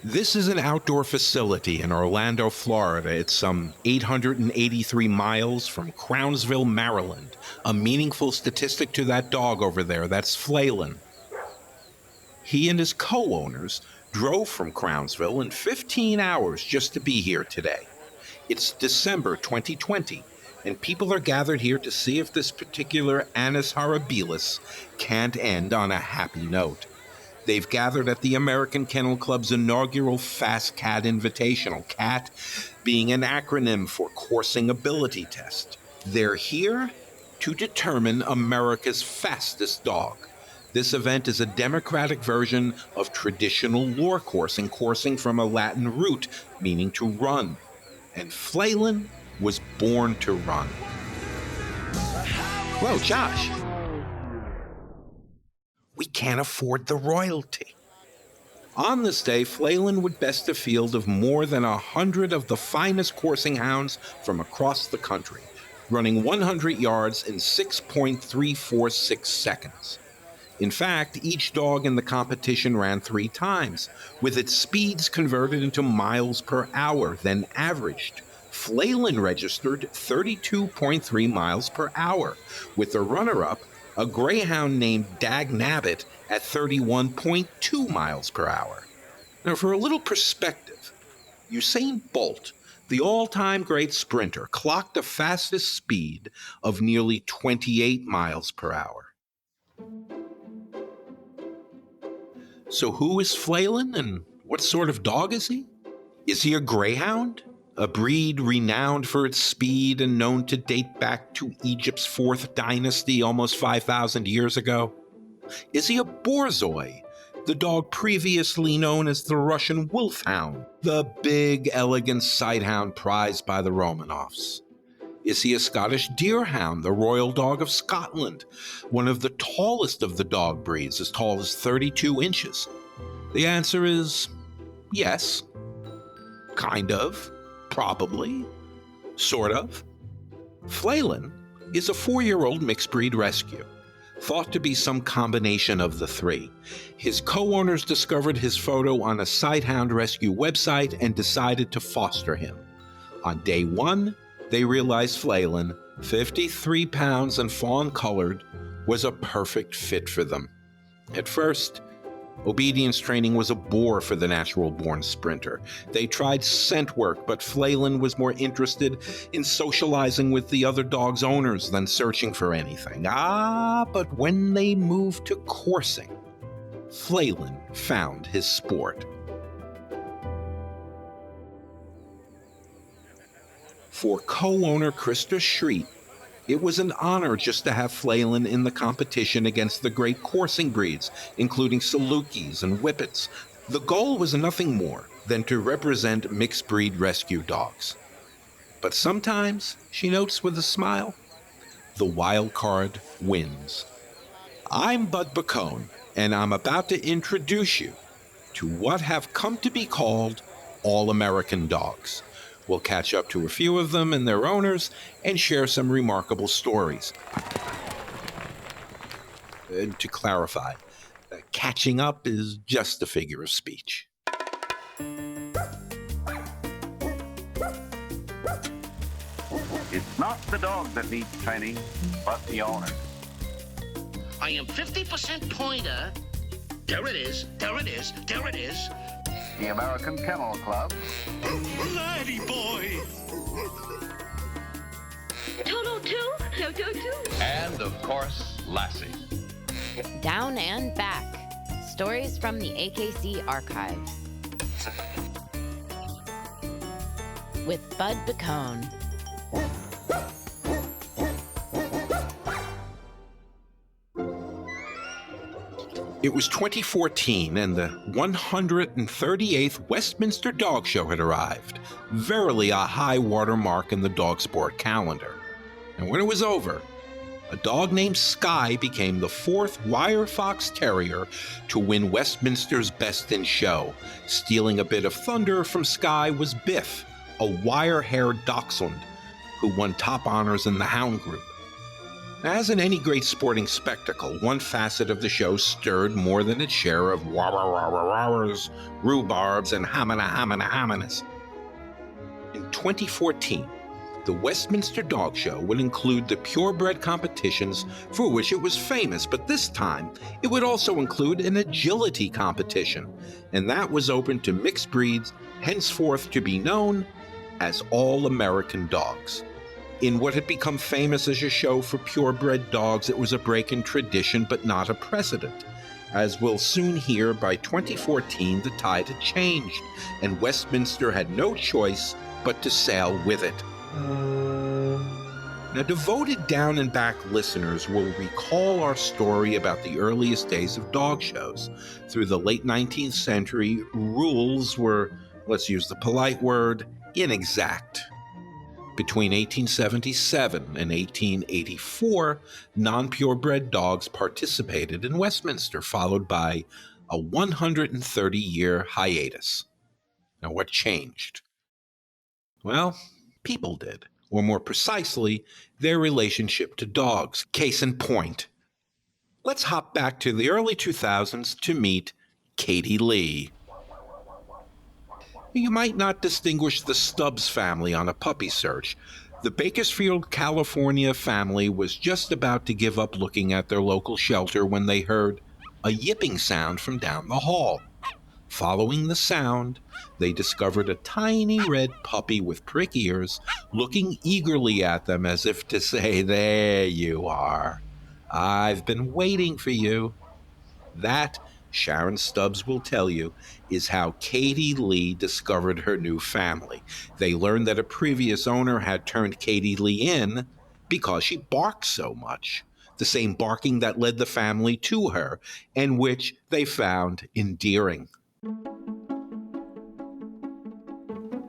This is an outdoor facility in Orlando, Florida. It's some 883 miles from Crownsville, Maryland. A meaningful statistic to that dog over there, that's Flaylin. He and his co-owners drove from Crownsville in 15 hours just to be here today. It's December 2020, and people are gathered here to see if this particular Annus horribilis can't end on a happy note. They've gathered at the American Kennel Club's inaugural Fast Cat Invitational, CAT being an acronym for Coursing Ability Test. They're here to determine America's fastest dog. This event is a democratic version of traditional lore coursing from a Latin root meaning to run. And Flaylin was born to run. Whoa, Josh. We can't afford the royalty. On this day, Flaylin would best a field of more than 100 of the finest coursing hounds from across the country, running 100 yards in 6.346 seconds. In fact, each dog in the competition ran 3 times, with its speeds converted into miles per hour, then averaged. Flaylin registered 32.3 miles per hour, with the runner-up, a greyhound named Dag Nabbit, at 31.2 miles per hour. Now, for a little perspective, Usain Bolt, the all-time great sprinter, clocked the fastest speed of nearly 28 miles per hour. So who is Flaylin, and what sort of dog is he? Is he a greyhound? A breed renowned for its speed and known to date back to Egypt's 4th dynasty almost 5,000 years ago? Is he a Borzoi, the dog previously known as the Russian Wolfhound, the big, elegant sighthound prized by the Romanovs? Is he a Scottish Deerhound, the royal dog of Scotland, one of the tallest of the dog breeds, as tall as 32 inches? The answer is yes. Kind of. Probably. Sort of. Flaylin is a 4-year-old mixed breed rescue, thought to be some combination of the 3. His co-owners discovered his photo on a sighthound rescue website and decided to foster him. On day 1, they realized Flaylin, 53 pounds and fawn-colored, was a perfect fit for them. At first, obedience training was a bore for the natural-born sprinter. They tried scent work, but Flaylin was more interested in socializing with the other dog's owners than searching for anything. But when they moved to coursing, Flaylin found his sport. For co-owner Krista Shreet, it was an honor just to have Flaylin in the competition against the great coursing breeds, including Salukis and Whippets. The goal was nothing more than to represent mixed breed rescue dogs. But sometimes, she notes with a smile, the wild card wins. I'm Bud Bacone, and I'm about to introduce you to what have come to be called all-American dogs. We'll catch up to a few of them and their owners and share some remarkable stories. To clarify, catching up is just a figure of speech. It's not the dog that needs training, but the owner. I am 50% pointer. There it is, there it is, there it is. The American Kennel Club. Laddie boy! Toto too? Toto too? And, of course, Lassie. Down and Back. Stories from the AKC archives. With Bud Bacone. It was 2014, and the 138th Westminster Dog Show had arrived. Verily a high-water mark in the dog sport calendar. And when it was over, a dog named Skye became the 4th wire fox terrier to win Westminster's Best in Show. Stealing a bit of thunder from Skye was Biff, a wire-haired dachshund, who won top honors in the hound group. As in any great sporting spectacle, one facet of the show stirred more than its share of wah-wah-wah-wah-wahs, rhubarbs, and hamina-hamina-haminas. In 2014, the Westminster Dog Show would include the purebred competitions for which it was famous, but this time it would also include an agility competition, and that was open to mixed breeds, henceforth to be known as all-American dogs. In what had become famous as a show for purebred dogs, it was a break in tradition but not a precedent. As we'll soon hear, by 2014 the tide had changed, and Westminster had no choice but to sail with it. Now, devoted down and back listeners will recall our story about the earliest days of dog shows. Through the late 19th century, rules were, let's use the polite word, inexact. Between 1877 and 1884, non-purebred dogs participated in Westminster, followed by a 130-year hiatus. Now, what changed? Well, people did, or more precisely, their relationship to dogs. Case in point. Let's hop back to the early 2000s to meet Katie Lee. You might not distinguish the Stubbs family on a puppy search. The Bakersfield, California family was just about to give up looking at their local shelter when they heard a yipping sound from down the hall. Following the sound, they discovered a tiny red puppy with prick ears looking eagerly at them as if to say, "There you are. I've been waiting for you." That, Sharon Stubbs will tell you, is how Katie Lee discovered her new family. They learned that a previous owner had turned Katie Lee in because she barked so much. The same barking that led the family to her, and which they found endearing.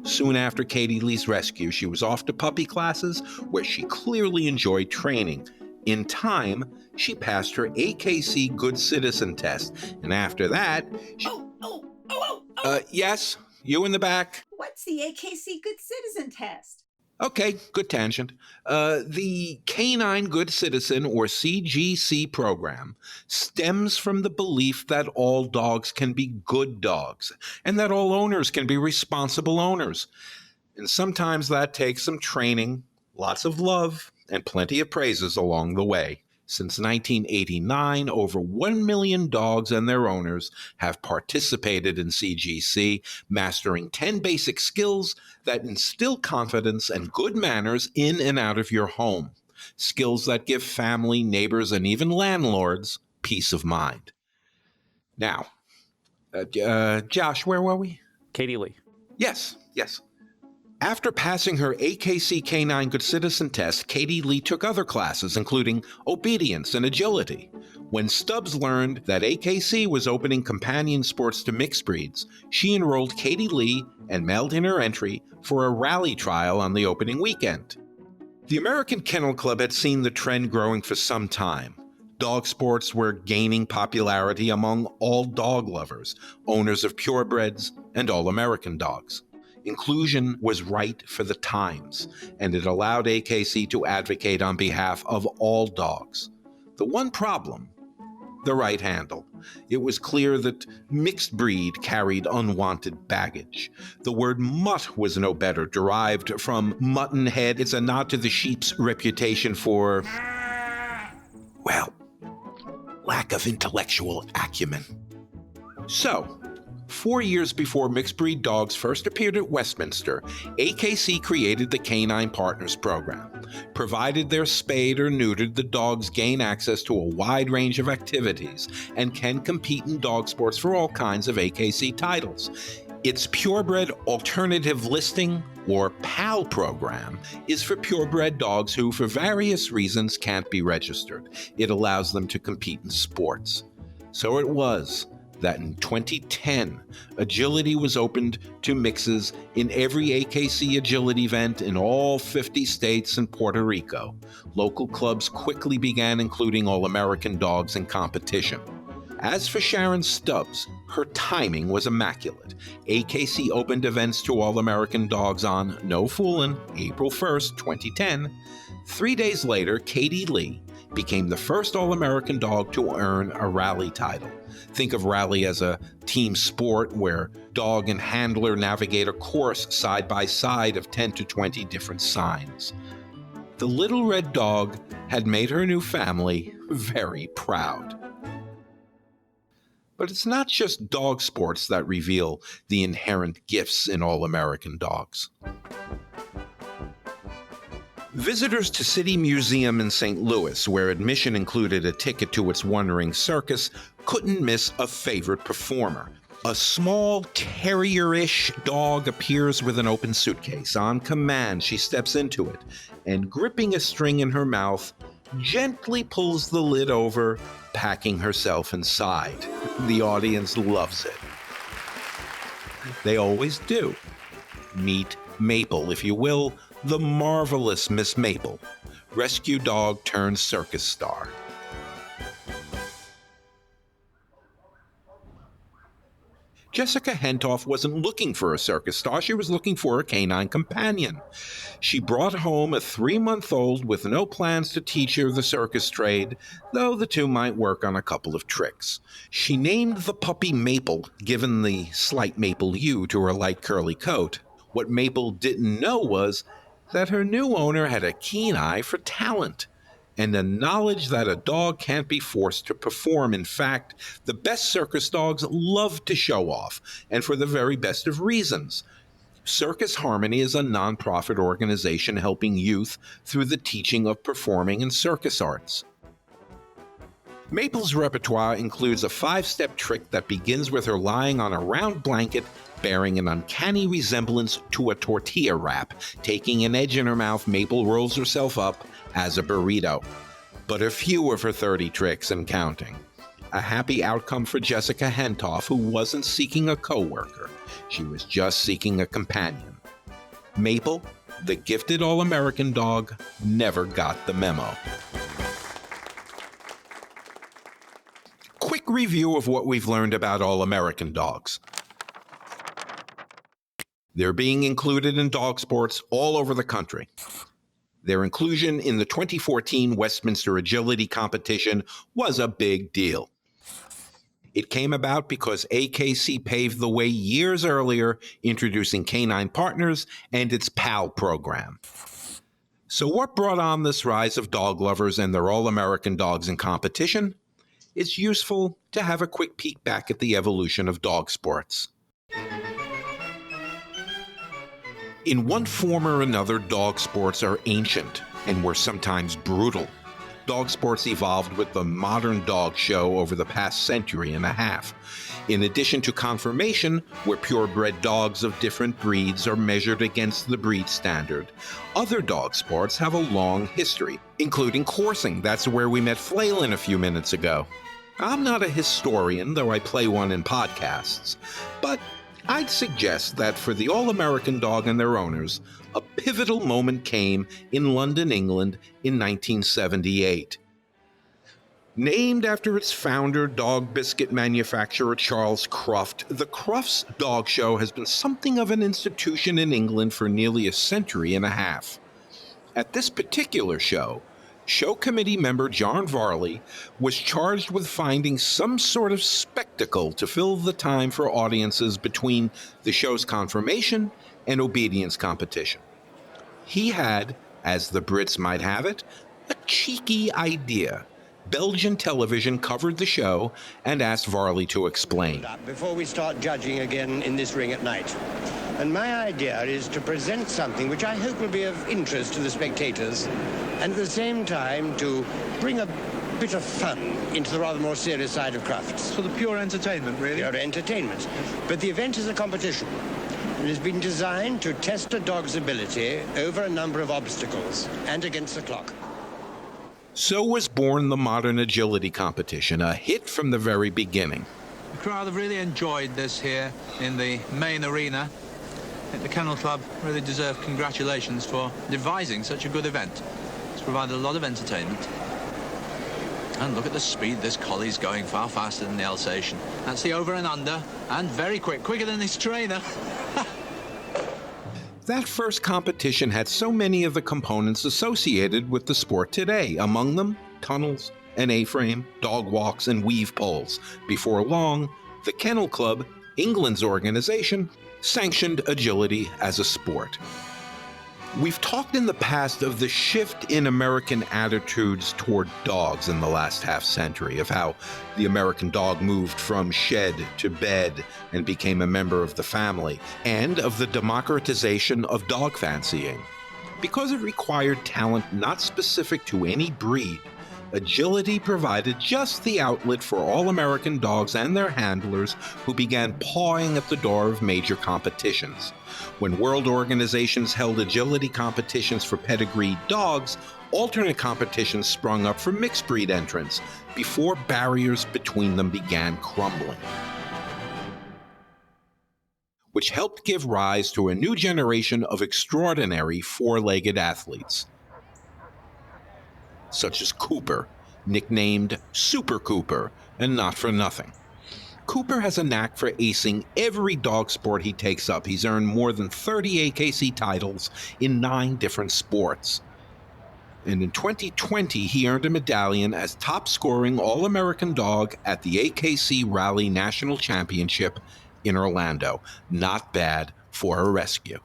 Soon after Katie Lee's rescue, she was off to puppy classes where she clearly enjoyed training. In time, she passed her AKC Good Citizen test, and after that, yes, you in the back? What's the AKC Good Citizen test? Okay, good tangent. The Canine Good Citizen, or CGC program, stems from the belief that all dogs can be good dogs, and that all owners can be responsible owners. And sometimes that takes some training, lots of love, and plenty of praises along the way. Since 1989, over 1 million dogs and their owners have participated in CGC, mastering 10 basic skills that instill confidence and good manners in and out of your home. Skills that give family, neighbors, and even landlords peace of mind. Now, Josh, where were we? Katie Lee. Yes. After passing her AKC Canine Good Citizen test, Katie Lee took other classes, including obedience and agility. When Stubbs learned that AKC was opening companion sports to mixed breeds, she enrolled Katie Lee and mailed in her entry for a rally trial on the opening weekend. The American Kennel Club had seen the trend growing for some time. Dog sports were gaining popularity among all dog lovers, owners of purebreds and all-American dogs. Inclusion was right for the times, and it allowed AKC to advocate on behalf of all dogs. The one problem, the right handle. It was clear that mixed breed carried unwanted baggage. The word mutt was no better, derived from mutton head. It's a nod to the sheep's reputation for, well, lack of intellectual acumen. So, 4 years before mixed breed dogs first appeared at Westminster, AKC created the Canine Partners Program. Provided they're spayed or neutered, the dogs gain access to a wide range of activities and can compete in dog sports for all kinds of AKC titles. Its Purebred Alternative Listing, or PAL program, is for purebred dogs who, for various reasons, can't be registered. It allows them to compete in sports. So it was that in 2010, agility was opened to mixes in every AKC agility event in all 50 states and Puerto Rico. Local clubs quickly began including all-American dogs in competition. As for Sharon Stubbs, her timing was immaculate. AKC opened events to all-American dogs on, no foolin', April 1st, 2010. 3 days later, Katie Lee, became the first All-American dog to earn a rally title. Think of rally as a team sport where dog and handler navigate a course side by side of 10 to 20 different signs. The little red dog had made her new family very proud. But it's not just dog sports that reveal the inherent gifts in All-American dogs. Visitors to City Museum in St. Louis, where admission included a ticket to its one-ring circus, couldn't miss a favorite performer. A small, terrier-ish dog appears with an open suitcase. On command, she steps into it, and gripping a string in her mouth, gently pulls the lid over, packing herself inside. The audience loves it. They always do. Meet Maple, if you will, the marvelous Miss Maple, rescue dog turned circus star. Jessica Hentoff wasn't looking for a circus star, she was looking for a canine companion. She brought home a 3-month-old with no plans to teach her the circus trade, though the two might work on a couple of tricks. She named the puppy Maple, given the slight maple hue to her light curly coat. What Maple didn't know was that her new owner had a keen eye for talent, and the knowledge that a dog can't be forced to perform. In fact, the best circus dogs love to show off, and for the very best of reasons. Circus Harmony is a nonprofit organization helping youth through the teaching of performing and circus arts. Maple's repertoire includes a 5-step trick that begins with her lying on a round blanket bearing an uncanny resemblance to a tortilla wrap. Taking an edge in her mouth, Maple rolls herself up as a burrito. But a few of her 30 tricks and counting. A happy outcome for Jessica Hentoff, who wasn't seeking a co-worker. She was just seeking a companion. Maple, the gifted All-American dog, never got the memo. Quick review of what we've learned about All-American dogs. They're being included in dog sports all over the country. Their inclusion in the 2014 Westminster Agility Competition was a big deal. It came about because AKC paved the way years earlier, introducing Canine Partners and its PAL program. So what brought on this rise of dog lovers and their All-American dogs in competition? It's useful to have a quick peek back at the evolution of dog sports. In one form or another, dog sports are ancient and were sometimes brutal. Dog sports evolved with the modern dog show over the past century and a half. In addition to conformation, where purebred dogs of different breeds are measured against the breed standard, other dog sports have a long history, including coursing. That's where we met Flaylin a few minutes ago. I'm not a historian, though I play one in podcasts, but I'd suggest that for the All-American dog and their owners, a pivotal moment came in London, England in 1978. Named after its founder, dog biscuit manufacturer Charles Cruft, the Crufts Dog Show has been something of an institution in England for nearly a century and a half. At this particular show committee member John Varley was charged with finding some sort of spectacle to fill the time for audiences between the show's conformation and obedience competition. He had, as the Brits might have it, a cheeky idea. Belgian television covered the show and asked Varley to explain. Before we start judging again in this ring at night. And my idea is to present something which I hope will be of interest to the spectators, and at the same time to bring a bit of fun into the rather more serious side of Crufts. For the pure entertainment, really? Pure entertainment. But the event is a competition. It has been designed to test a dog's ability over a number of obstacles and against the clock. So was born the modern agility competition, a hit from the very beginning. The crowd have really enjoyed this here in the main arena. I think the Kennel Club really deserve congratulations for devising such a good event. It's provided a lot of entertainment. And look at the speed this collie's going, far faster than the Alsatian. That's the over and under, and very quick, quicker than his trainer. That first competition had so many of the components associated with the sport today, among them tunnels, an A-frame, dog walks, and weave poles. Before long, the Kennel Club, England's organization, sanctioned agility as a sport. We've talked in the past of the shift in American attitudes toward dogs in the last half-century, of how the American dog moved from shed to bed and became a member of the family, and of the democratization of dog fancying. Because it required talent not specific to any breed, agility provided just the outlet for all American dogs and their handlers who began pawing at the door of major competitions. When world organizations held agility competitions for pedigreed dogs, alternate competitions sprung up for mixed breed entrants before barriers between them began crumbling, which helped give rise to a new generation of extraordinary four-legged athletes, such as Cooper, nicknamed Super Cooper, and not for nothing. Cooper has a knack for acing every dog sport he takes up. He's earned more than 30 AKC titles in 9 different sports. And in 2020, he earned a medallion as top-scoring All-American dog at the AKC Rally National Championship in Orlando. Not bad for a rescue.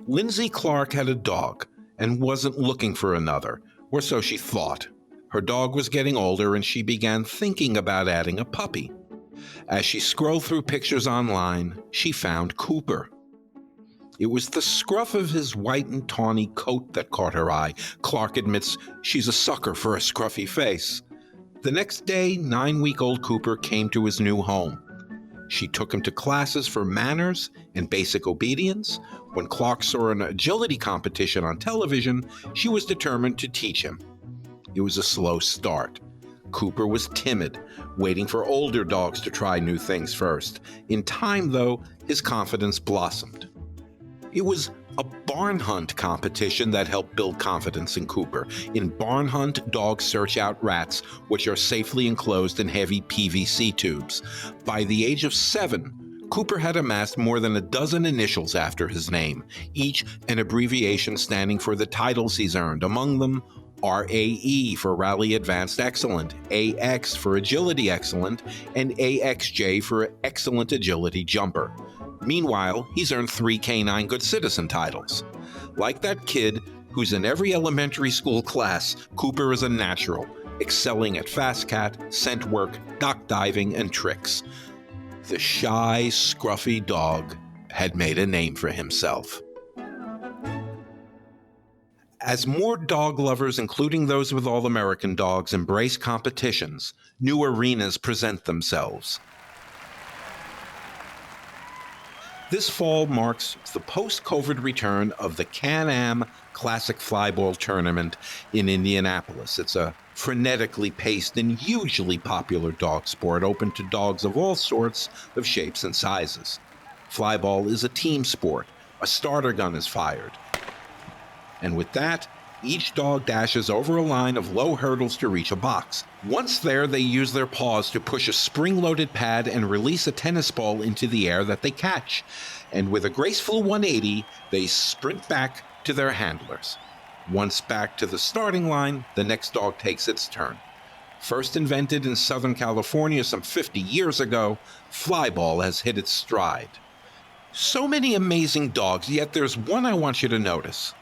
Lindsay Clark had a dog and wasn't looking for another, or so she thought. Her dog was getting older and she began thinking about adding a puppy. As she scrolled through pictures online, she found Cooper. It was the scruff of his white and tawny coat that caught her eye. Clark admits she's a sucker for a scruffy face. The next day, 9-week-old Cooper came to his new home. She took him to classes for manners and basic obedience. When Clark saw an agility competition on television, she was determined to teach him. It was a slow start. Cooper was timid, waiting for older dogs to try new things first. In time, though, his confidence blossomed. It was a barn hunt competition that helped build confidence in Cooper. In barn hunt, dogs search out rats, which are safely enclosed in heavy PVC tubes. By the age of 7, Cooper had amassed more than a dozen initials after his name, each an abbreviation standing for the titles he's earned, among them RAE for Rally Advanced Excellent, AX for Agility Excellent, and AXJ for Excellent Agility Jumper. Meanwhile, he's earned 3 Canine Good Citizen titles. Like that kid who's in every elementary school class, Cooper is a natural, excelling at fast cat, scent work, dock diving, and tricks. The shy, scruffy dog had made a name for himself. As more dog lovers, including those with All-American dogs, embrace competitions, new arenas present themselves. This fall marks the post-COVID return of the Can-Am Classic Flyball Tournament in Indianapolis. It's a frenetically paced and hugely popular dog sport open to dogs of all sorts of shapes and sizes. Flyball is a team sport. A starter gun is fired. And with that, each dog dashes over a line of low hurdles to reach a box. Once there, they use their paws to push a spring-loaded pad and release a tennis ball into the air that they catch. And with a graceful 180, they sprint back to their handlers. Once back to the starting line, the next dog takes its turn. First invented in Southern California some 50 years ago, Flyball has hit its stride. So many amazing dogs, yet there's one I want you to notice.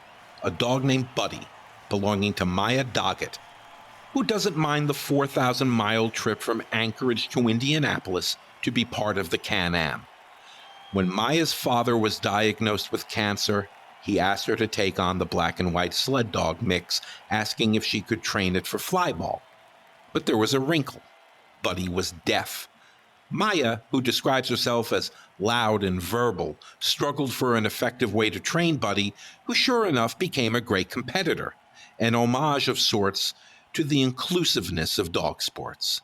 A dog named Buddy, belonging to Maya Doggett, who doesn't mind the 4,000-mile trip from Anchorage to Indianapolis to be part of the Can-Am. When Maya's father was diagnosed with cancer, he asked her to take on the black and white sled dog mix, asking if she could train it for flyball. But there was a wrinkle. Buddy was deaf. Maya, who describes herself as loud and verbal, struggled for an effective way to train Buddy, who sure enough became a great competitor, an homage of sorts to the inclusiveness of dog sports.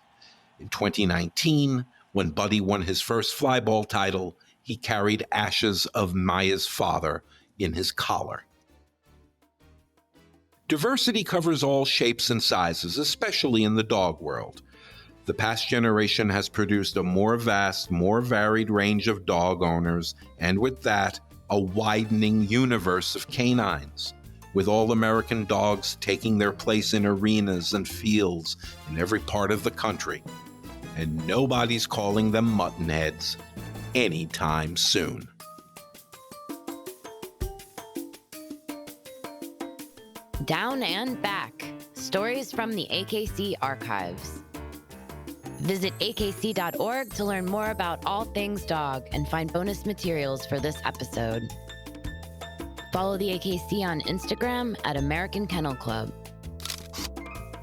In 2019, when Buddy won his first flyball title, he carried ashes of Maya's father in his collar. Diversity covers all shapes and sizes, especially in the dog world. The past generation has produced a more vast, more varied range of dog owners, and with that, a widening universe of canines. with all-American dogs taking their place in arenas and fields in every part of the country. And nobody's calling them muttonheads anytime soon. Down and Back, stories from the AKC archives. Visit akc.org to learn more about all things dog and find bonus materials for this episode. Follow the AKC on Instagram at American Kennel Club,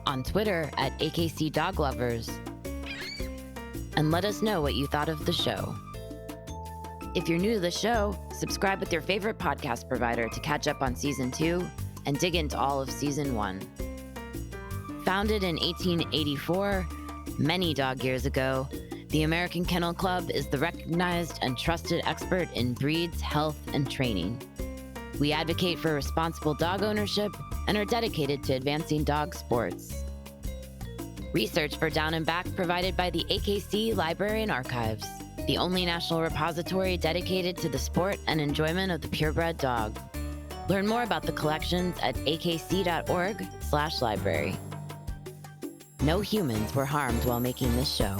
on Twitter at AKC Dog Lovers, and let us know what you thought of the show. If you're new to the show, subscribe with your favorite podcast provider to catch up on Season 2 and dig into all of Season 1. Founded in 1884, many dog years ago, the American Kennel Club is the recognized and trusted expert in breeds, health, and training. We advocate for responsible dog ownership and are dedicated to advancing dog sports. Research for Down and Back provided by the AKC Library and Archives, the only national repository dedicated to the sport and enjoyment of the purebred dog. Learn more about the collections at akc.org/library. No humans were harmed while making this show.